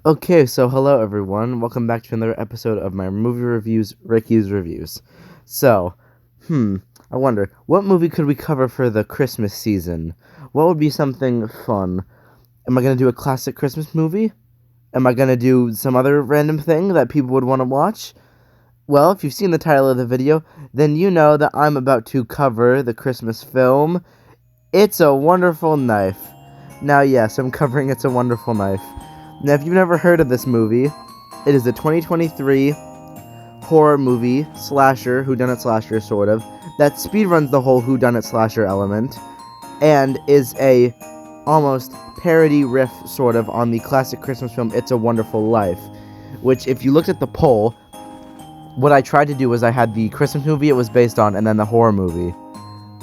Okay, so hello everyone. Welcome back to another episode of my movie reviews, Rickeys Reviews. So, I wonder, what movie could we cover for the Christmas season? What would be something fun? Am I going to do a classic Christmas movie? Am I going to do some other random thing that people would want to watch? Well, if you've seen the title of the video, then you know that I'm about to cover the Christmas film, It's a Wonderful Knife. Now, yes, I'm covering It's a Wonderful Knife. Now, if you've never heard of this movie, it is a 2023 horror movie, slasher, whodunit slasher, sort of, that speedruns the whole whodunit slasher element, and is a almost parody riff, sort of, on the classic Christmas film It's a Wonderful Life, which, if you looked at the poll, what I tried to do was I had the Christmas movie it was based on, and then the horror movie,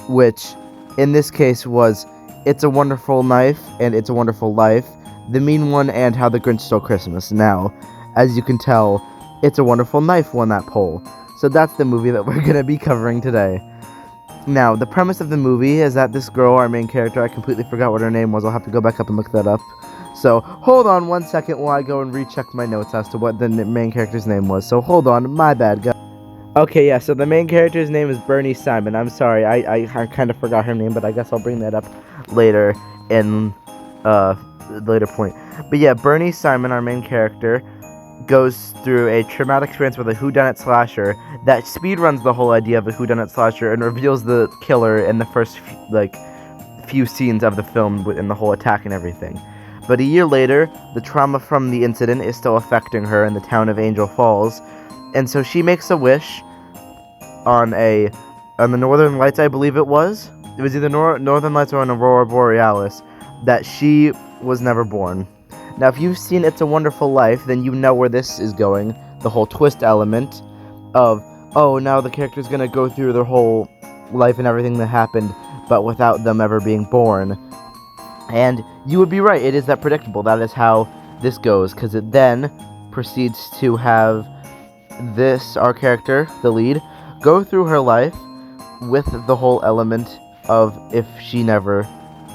which, in this case, was It's a Wonderful Knife and It's a Wonderful Life, The Mean One, and How the Grinch Stole Christmas. Now, as you can tell, It's a Wonderful Knife won that poll. So that's the movie that we're going to be covering today. Now, the premise of the movie is that this girl, our main character, I completely forgot what her name was. I'll have to go back up and look that up. So, hold on 1 second while I go and recheck my notes as to what the main character's name was. So, hold on. My bad, guys. Okay, yeah, so the main character's name is Bernie Simon. I'm sorry, I kind of forgot her name, but I guess I'll bring that up later in, later point. But yeah, Bernie Simon, our main character, goes through a traumatic experience with a whodunit slasher that speedruns the whole idea of a whodunit slasher and reveals the killer in the first, few scenes of the film in the whole attack and everything. But a year later, the trauma from the incident is still affecting her in the town of Angel Falls, and so she makes a wish on the Northern Lights, I believe it was. It was either Northern Lights or an Aurora Borealis, that she was never born. Now, if you've seen It's a Wonderful Life, then you know where this is going. The whole twist element of, oh, now the character's gonna go through their whole life and everything that happened, but without them ever being born. And you would be right, it is that predictable. That is how this goes, because it then proceeds to have our character, the lead, go through her life with the whole element of if she never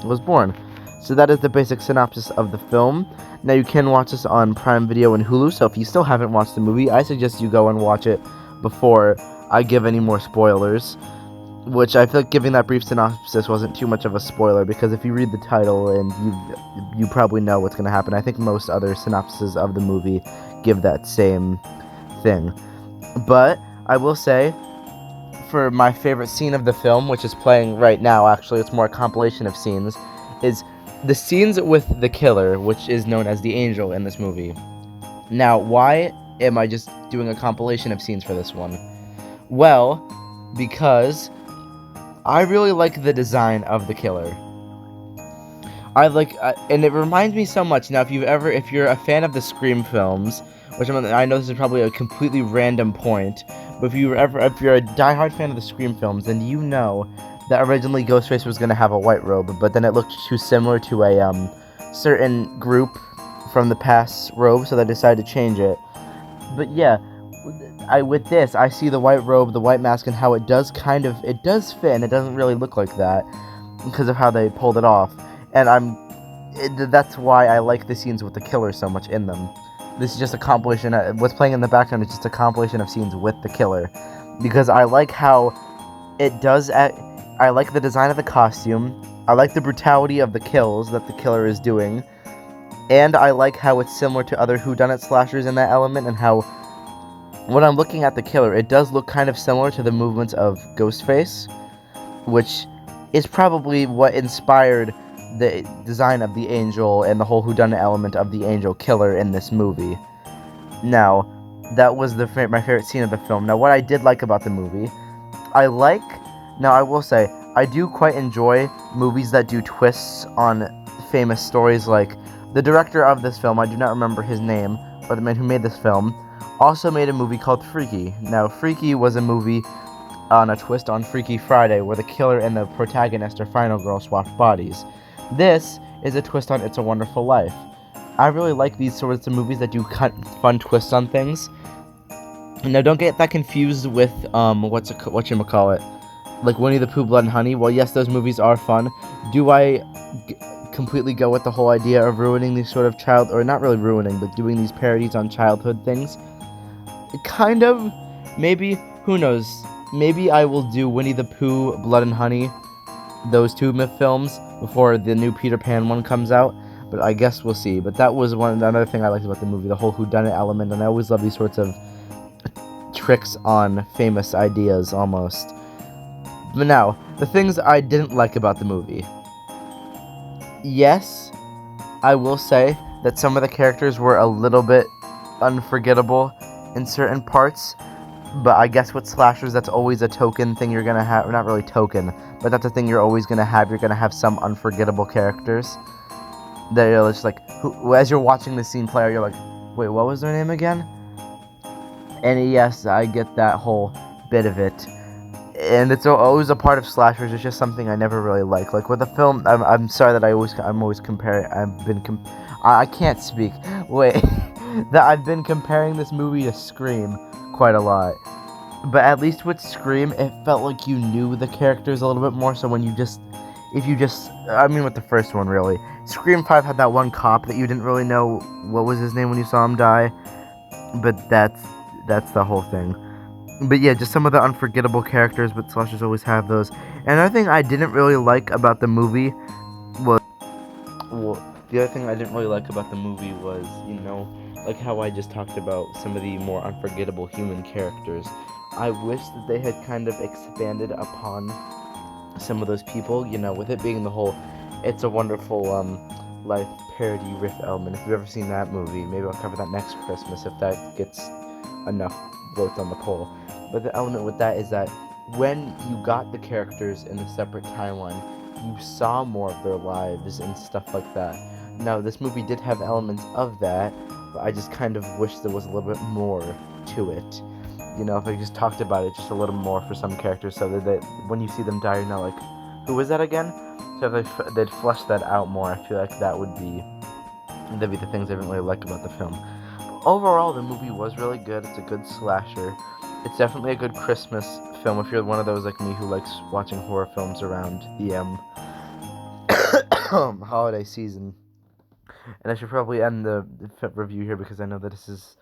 was born. So that is the basic synopsis of the film. Now, you can watch this on Prime Video and Hulu, so if you still haven't watched the movie, I suggest you go and watch it before I give any more spoilers, which I feel like giving that brief synopsis wasn't too much of a spoiler, because if you read the title and you probably know what's going to happen. I think most other synopses of the movie give that same thing. But I will say, for my favorite scene of the film, which is playing right now, actually, it's more a compilation of scenes, is the scenes with the killer, which is known as the Angel in this movie. Now, why am I just doing a compilation of scenes for this one? Well, because I really like the design of the killer. And it reminds me so much. Now, if you're a fan of the Scream films, which I know this is probably a completely random point, but if you're a diehard fan of the Scream films, then you know that originally Ghostface was going to have a white robe, but then it looked too similar to a certain group from the past robe, so they decided to change it. But yeah, with this, I see the white robe, the white mask, and how it does fit, and it doesn't really look like that because of how they pulled it off. And that's why I like the scenes with the killer so much in them. This is just a compilation. What's playing in the background is just a compilation of scenes with the killer, because I like how it does. I like the design of the costume. I like the brutality of the kills that the killer is doing, and I like how it's similar to other whodunit slashers in that element, and how when I'm looking at the killer, it does look kind of similar to the movements of Ghostface, which is probably what inspired the design of the Angel and the whole whodunit element of the Angel killer in this movie. Now, that was my favorite scene of the film. Now, what I did like about the movie, I will say, I do quite enjoy movies that do twists on famous stories. Like, the director of this film, I do not remember his name, but the man who made this film, also made a movie called Freaky. Now, Freaky was a movie on a twist on Freaky Friday, where the killer and the protagonist, or final girl, swapped bodies. This is a twist on It's a Wonderful Life. I really like these sorts of movies that do fun twists on things. Now, don't get that confused with, whatchamacallit, like Winnie the Pooh, Blood and Honey. Well, yes, those movies are fun. Do I completely go with the whole idea of ruining these sort of or not really ruining, but doing these parodies on childhood things. Kind of, maybe, who knows, maybe I will do Winnie the Pooh, Blood and Honey, those two films, before the new Peter Pan one comes out, but I guess we'll see. But that was another thing I liked about the movie, the whole whodunit element, and I always love these sorts of tricks on famous ideas, almost. But now, the things I didn't like about the movie. Yes, I will say that some of the characters were a little bit unforgettable in certain parts, but I guess with slashers, that's always a token thing you're gonna have. Not really token, but that's a thing you're always gonna have. You're gonna have some unforgettable characters that you're just like, as you're watching the scene play, you're like, wait, what was their name again? And yes, I get that whole bit of it. And it's always a part of slashers. It's just something I never really like. Like with a film, I'm sorry that I'm always comparing. I can't speak. Wait, that I've been comparing this movie to Scream quite a lot. But at least with Scream, it felt like you knew the characters a little bit more. So when with the first one really, Scream 5 had that one cop that you didn't really know what was his name when you saw him die. But that's the whole thing. But yeah, just some of the unforgettable characters, but slashers always have those. And another thing I didn't really like about the movie was, like how I just talked about some of the more unforgettable human characters. I wish that they had kind of expanded upon some of those people, with it being the whole It's a Wonderful Life parody riff element. If you've ever seen that movie, maybe I'll cover that next Christmas if that gets enough votes on the poll. But the element with that is that when you got the characters in the separate timeline, you saw more of their lives and stuff like that. Now, this movie did have elements of that, but I just kind of wish there was a little bit more to it. If I just talked about it just a little more for some characters, so that when you see them die, you're not like, who was that again? So if they'd flesh that out more, I feel like that'd be the things I didn't really like about the film. But overall, the movie was really good. It's a good slasher. It's definitely a good Christmas film if you're one of those like me who likes watching horror films around the holiday season. And I should probably end the review here because I know that this is,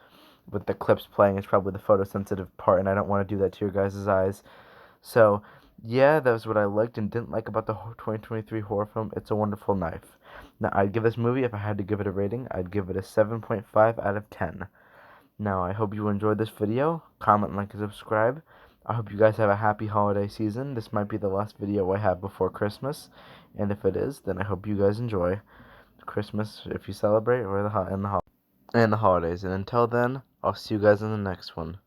with the clips playing, it's probably the photosensitive part, and I don't want to do that to your guys' eyes. So, yeah, that was what I liked and didn't like about the 2023 horror film, It's a Wonderful Knife. Now, I'd give this movie, if I had to give it a rating, I'd give it a 7.5 out of 10. Now, I hope you enjoyed this video. Comment, like, and subscribe. I hope you guys have a happy holiday season. This might be the last video I have before Christmas, and if it is, then I hope you guys enjoy Christmas if you celebrate, or the holidays. And until then, I'll see you guys in the next one.